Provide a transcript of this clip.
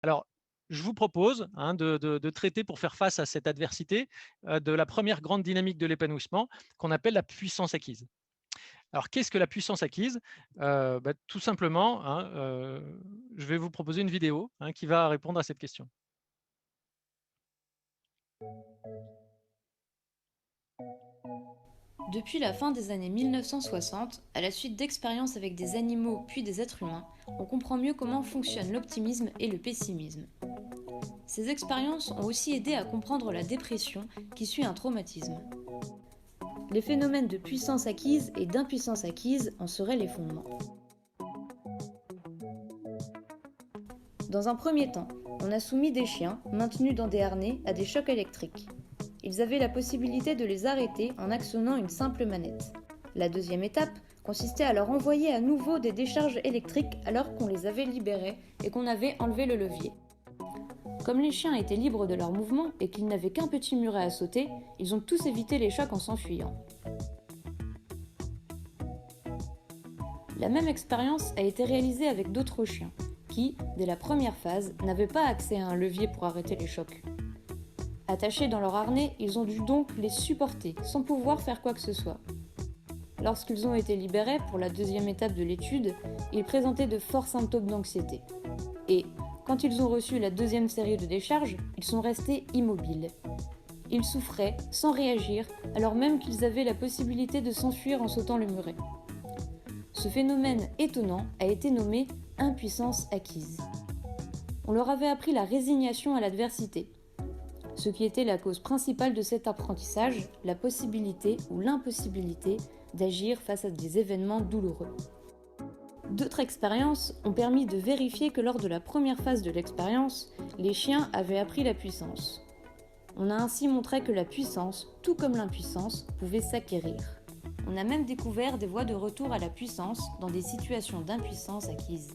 Alors, je vous propose de traiter pour faire face à cette adversité de la première grande dynamique de l'épanouissement qu'on appelle la puissance acquise. Alors, qu'est-ce que la puissance acquise? Tout simplement, je vais vous proposer une vidéo qui va répondre à cette question. Depuis la fin des années 1960, à la suite d'expériences avec des animaux puis des êtres humains, on comprend mieux comment fonctionnent l'optimisme et le pessimisme. Ces expériences ont aussi aidé à comprendre la dépression qui suit un traumatisme. Les phénomènes de puissance acquise et d'impuissance acquise en seraient les fondements. Dans un premier temps, on a soumis des chiens, maintenus dans des harnais, à des chocs électriques. Ils avaient la possibilité de les arrêter en actionnant une simple manette. La deuxième étape consistait à leur envoyer à nouveau des décharges électriques alors qu'on les avait libérés et qu'on avait enlevé le levier. Comme les chiens étaient libres de leur mouvement et qu'ils n'avaient qu'un petit muret à sauter, ils ont tous évité les chocs en s'enfuyant. La même expérience a été réalisée avec d'autres chiens, qui, dès la première phase, n'avaient pas accès à un levier pour arrêter les chocs. Attachés dans leur harnais, ils ont dû donc les supporter, sans pouvoir faire quoi que ce soit. Lorsqu'ils ont été libérés pour la deuxième étape de l'étude, ils présentaient de forts symptômes d'anxiété. Et, quand ils ont reçu la deuxième série de décharges, ils sont restés immobiles. Ils souffraient, sans réagir, alors même qu'ils avaient la possibilité de s'enfuir en sautant le muret. Ce phénomène étonnant a été nommé impuissance acquise. On leur avait appris la résignation à l'adversité, ce qui était la cause principale de cet apprentissage, la possibilité ou l'impossibilité d'agir face à des événements douloureux. D'autres expériences ont permis de vérifier que lors de la première phase de l'expérience, les chiens avaient appris la puissance. On a ainsi montré que la puissance, tout comme l'impuissance, pouvait s'acquérir. On a même découvert des voies de retour à la puissance dans des situations d'impuissance acquise.